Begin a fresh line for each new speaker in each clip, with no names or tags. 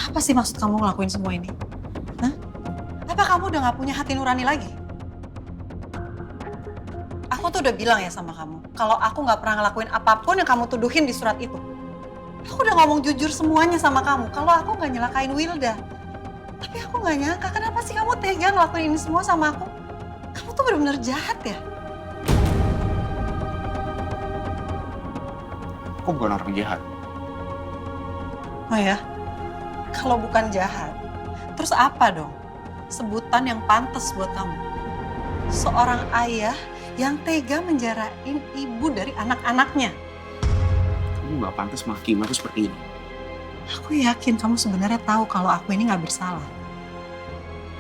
Apa sih maksud kamu ngelakuin semua ini? Hah? Apa kamu udah gak punya hati nurani lagi? Aku tuh udah bilang ya sama kamu, kalau aku gak pernah ngelakuin apapun yang kamu tuduhin di surat itu. Aku udah ngomong jujur semuanya sama kamu, kalau aku gak nyelakain Wilda. Tapi aku gak nyangka, kenapa sih kamu tega ngelakuin ini semua sama aku? Kamu tuh bener-bener jahat ya?
Aku bukan orang jahat.
Oh ya? Kalau bukan jahat, terus apa dong sebutan yang pantas buat kamu? Seorang ayah yang tega menjarain ibu dari anak-anaknya.
Kamu gak pantas maki aku seperti ini.
Aku yakin kamu sebenarnya tahu kalau aku ini gak bersalah.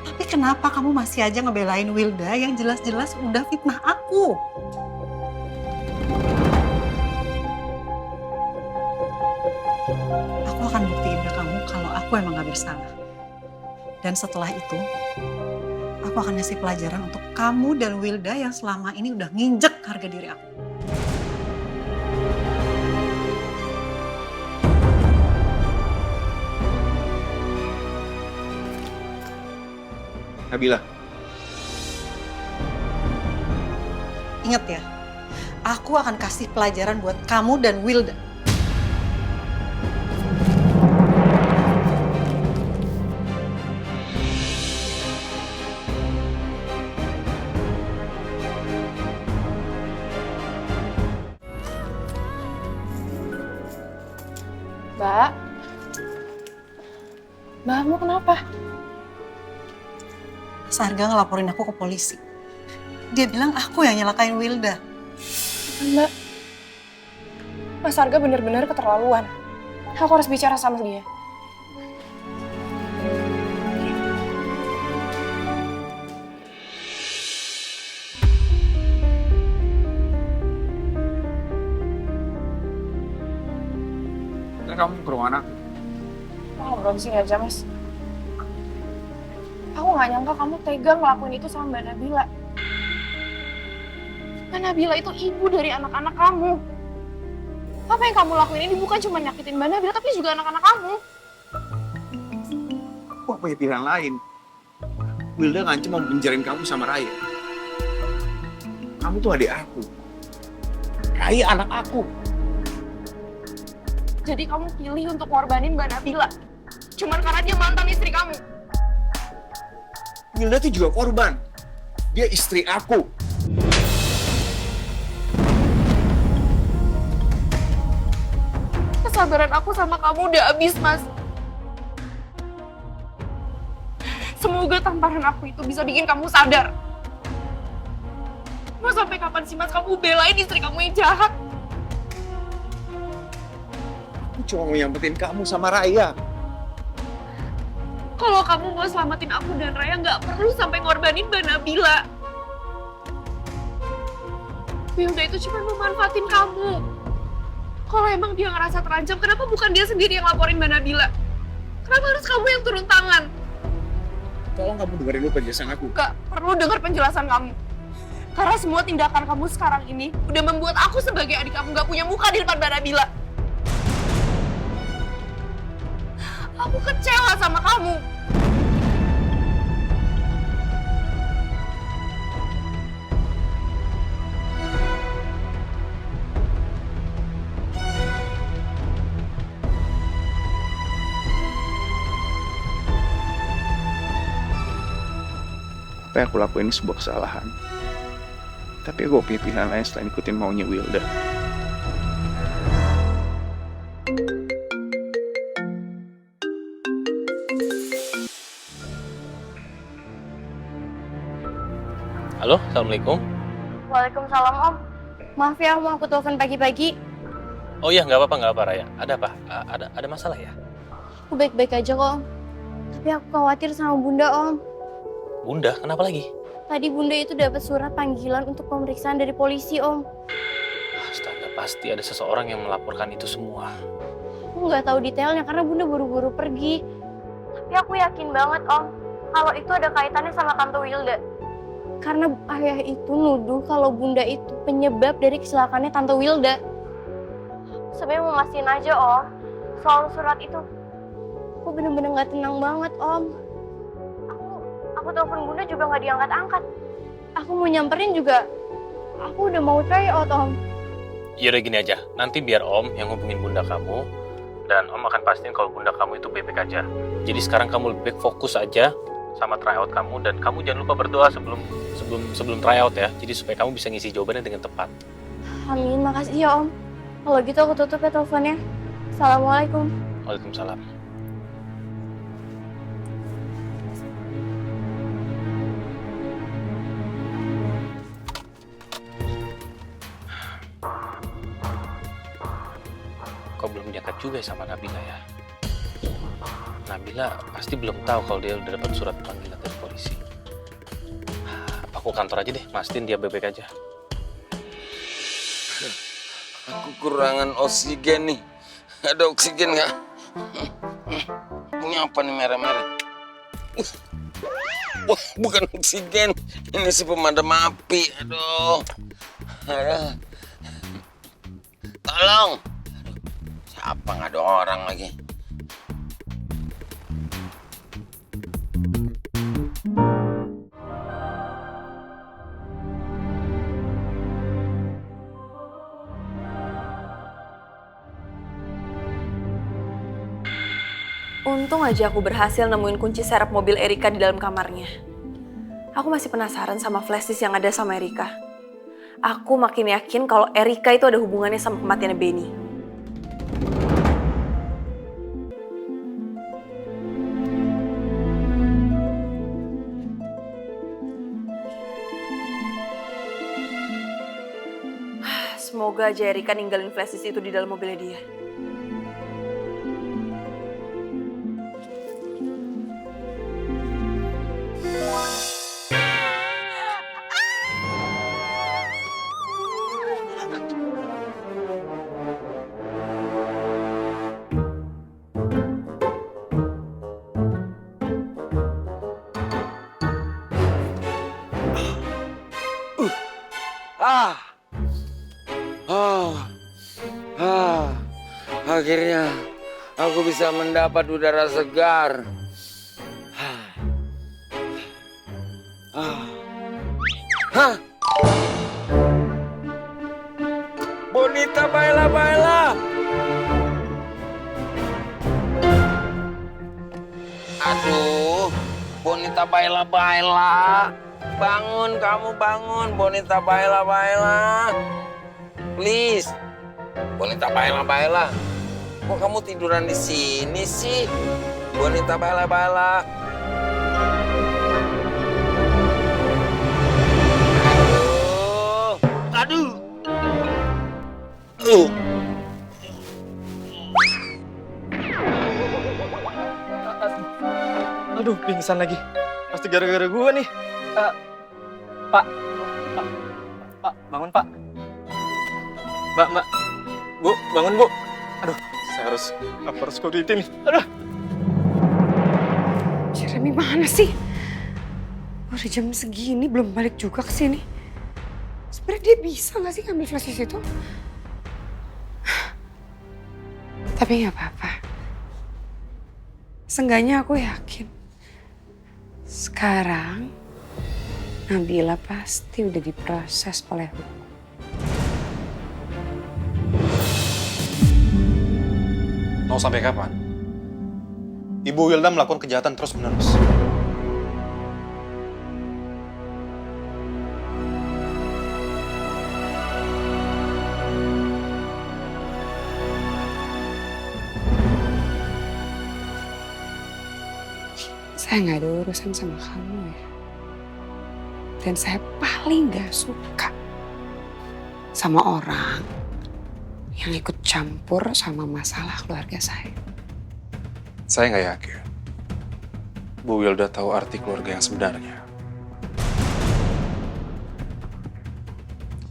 Tapi kenapa kamu masih aja ngebelain Wilda yang jelas-jelas udah fitnah aku? Aku akan buktiin ke kamu kalau aku emang gak bersalah. Dan setelah itu, aku akan ngasih pelajaran untuk kamu dan Wilda yang selama ini udah nginjek harga diri aku.
Nabila,
Ingat ya, aku akan kasih pelajaran buat kamu dan Wilda.
Mbak, kamu kenapa?
Mas Arga ngelaporin aku ke polisi. Dia bilang aku yang nyelakain Wilda.
Mbak, Mas Arga bener-bener keterlaluan. Aku harus bicara sama dia.
kamu ke ruangan aku.
Mau ngobrol di sini aja, Mas. Aku nggak nyangka kamu tega ngelakuin itu sama Mbak Nabila. Mbak Nabila itu ibu dari anak-anak kamu. Apa yang kamu lakuin ini bukan cuma nyakitin Mbak Nabila, tapi juga anak-anak kamu.
Aku punya pilihan lain. Wilda ngancem mau penjarain kamu sama Raya. Kamu tuh adik aku. Raya anak aku.
Jadi kamu pilih untuk ngorbanin Mbak Nabila. Cuman karena dia mantan istri kamu.
Wilda tuh juga korban. Dia istri aku.
Kesabaran aku sama kamu udah habis, Mas. Semoga tamparan aku itu bisa bikin kamu sadar. Mau sampai kapan sih, Mas, kamu belain istri kamu yang jahat?
Aku cuma mau nyampetin kamu sama Raya.
Kalau kamu mau selamatin aku dan Raya, nggak perlu sampai ngorbanin Mbak Nabila. Wilda itu cuma memanfaatin kamu. Kalau emang dia ngerasa terancam, kenapa bukan dia sendiri yang laporin Mbak Nabila? Kenapa harus kamu yang turun tangan?
Tolong kamu dengerin dulu penjelasan aku.
Gak perlu dengar penjelasan kamu. Karena semua tindakan kamu sekarang ini udah membuat aku sebagai adik kamu gak punya muka di depan Mbak Nabila. Aku kecewa sama kamu.
Apa yang aku lakuin ini sebuah kesalahan. Tapi aku punya pilihan lain selain ikutin maunya Wilda.
Halo, Assalamualaikum.
Waalaikumsalam, Om. Maaf ya, Om, aku telepon pagi-pagi.
Oh iya, nggak apa-apa, Raya. Ada apa? Ada masalah ya?
Aku baik-baik aja kok, Om. Tapi aku khawatir sama Bunda, Om.
Bunda, kenapa lagi?
Tadi Bunda itu dapat surat panggilan untuk pemeriksaan dari polisi, Om.
Astaga, pasti ada seseorang yang melaporkan itu semua.
Aku nggak tahu detailnya karena Bunda buru-buru pergi. Tapi aku yakin banget, Om, kalau itu ada kaitannya sama Tante Wilda. Karena ayah itu nuduh kalau Bunda itu penyebab dari kecelakaannya Tante Wilda. Sebenarnya mau ngasihin aja, Om, soal surat itu. Aku bener-bener gak tenang banget, Om. Aku telepon Bunda juga gak diangkat-angkat. Aku mau nyamperin juga, aku udah mau try out, Om.
Yaudah gini aja, nanti biar Om yang hubungin bunda kamu, dan Om akan pastiin kalau bunda kamu itu baik-baik aja. Jadi sekarang kamu lebih baik fokus aja sama tryout kamu, dan kamu jangan lupa berdoa sebelum tryout ya. Jadi supaya kamu bisa ngisi jawabannya dengan tepat.
Amin, makasih ya, Om. Kalau gitu aku tutup ya teleponnya. Assalamualaikum.
Waalaikumsalam. Kok belum diangkat juga sama Nabila ya? Nabila pasti belum tahu kalau dia udah dapat surat panggilan dari polisi. Apa aku kantor aja deh, mastiin dia baik-baik aja.
Aku kurangan oksigen nih. Ada oksigen nggak? Ini apa nih merah-merah? Wah, bukan oksigen. Ini si pemadam api. Aduh. Tolong. Siapa nggak ada orang lagi?
Untung aja aku berhasil nemuin kunci serep mobil Erika di dalam kamarnya. Aku masih penasaran sama flash disk yang ada sama Erika. Aku makin yakin kalau Erika itu ada hubungannya sama kematiannya Benny. Semoga aja Erika ninggalin flash disk itu di dalam mobilnya dia.
Akhirnya aku bisa mendapat udara segar. Hah? Bonita Baila. Aduh, Bonita Baila. Bangun, kamu bangun, Bonita Baila. Please. Bonita Baila. Kok kamu tiduran di sini sih? Bonita Baila. Aduh.
Aduh, pingsan lagi. Pasti gara-gara gua nih. Pak, bangun, Pak. Mbak. Bu, bangun, Bu. Aduh, saya harus koditin nih. Aduh.
Jeremy mana sih? Udah jam segini belum balik juga ke sini. Sebenarnya dia bisa nggak sih ngambil flash disk itu? Tapi nggak apa-apa. Seenggaknya aku yakin sekarang Nabila pasti udah diproses oleh hukum.
Mau sampai kapan? Ibu Wilda melakukan kejahatan terus-menerus.
Saya nggak ada urusan sama kamu ya. Dan saya paling nggak suka sama orang yang ikut campur sama masalah keluarga saya.
Saya nggak yakin Bu Wilda tahu arti keluarga yang sebenarnya.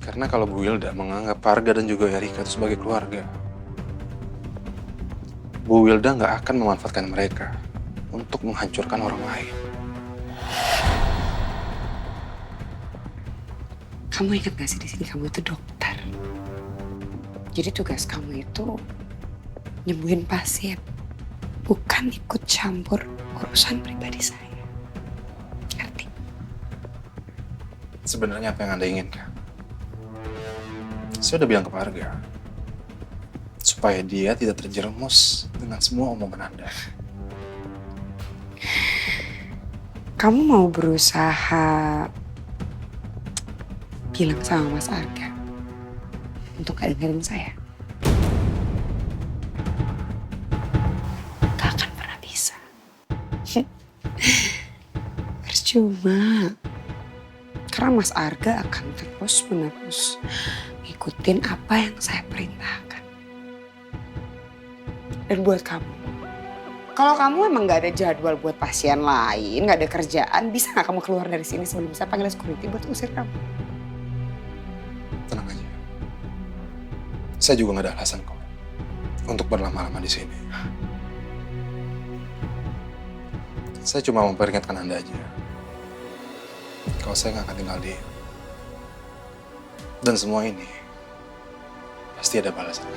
Karena kalau Bu Wilda menganggap Parga dan juga Erika itu sebagai keluarga, Bu Wilda nggak akan memanfaatkan mereka untuk menghancurkan orang lain.
Kamu ingat gak sih di sini kamu itu dokter? Jadi tugas kamu itu nyembuhin pasien, bukan ikut campur urusan pribadi saya. Ngerti?
Sebenarnya apa yang Anda inginkan? Saya udah bilang ke Pak Arga, supaya dia tidak terjerumus dengan semua omongan Anda.
Kamu mau berusaha bilang sama Mas Arga untuk gak dengerin saya? Gak akan pernah bisa. Percuma. Karena Mas Arga akan terus-menerus ngikutin apa yang saya perintahkan. Dan buat kamu, kalau kamu emang gak ada jadwal buat pasien lain, gak ada kerjaan, bisa gak kamu keluar dari sini sebelum saya panggil security buat usir kamu?
Tenang aja. Saya juga nggak ada alasan kok untuk berlama-lama di sini. Saya cuma memperingatkan Anda aja. Kalau saya nggak akan tinggal diam. Dan semua ini pasti ada balasannya.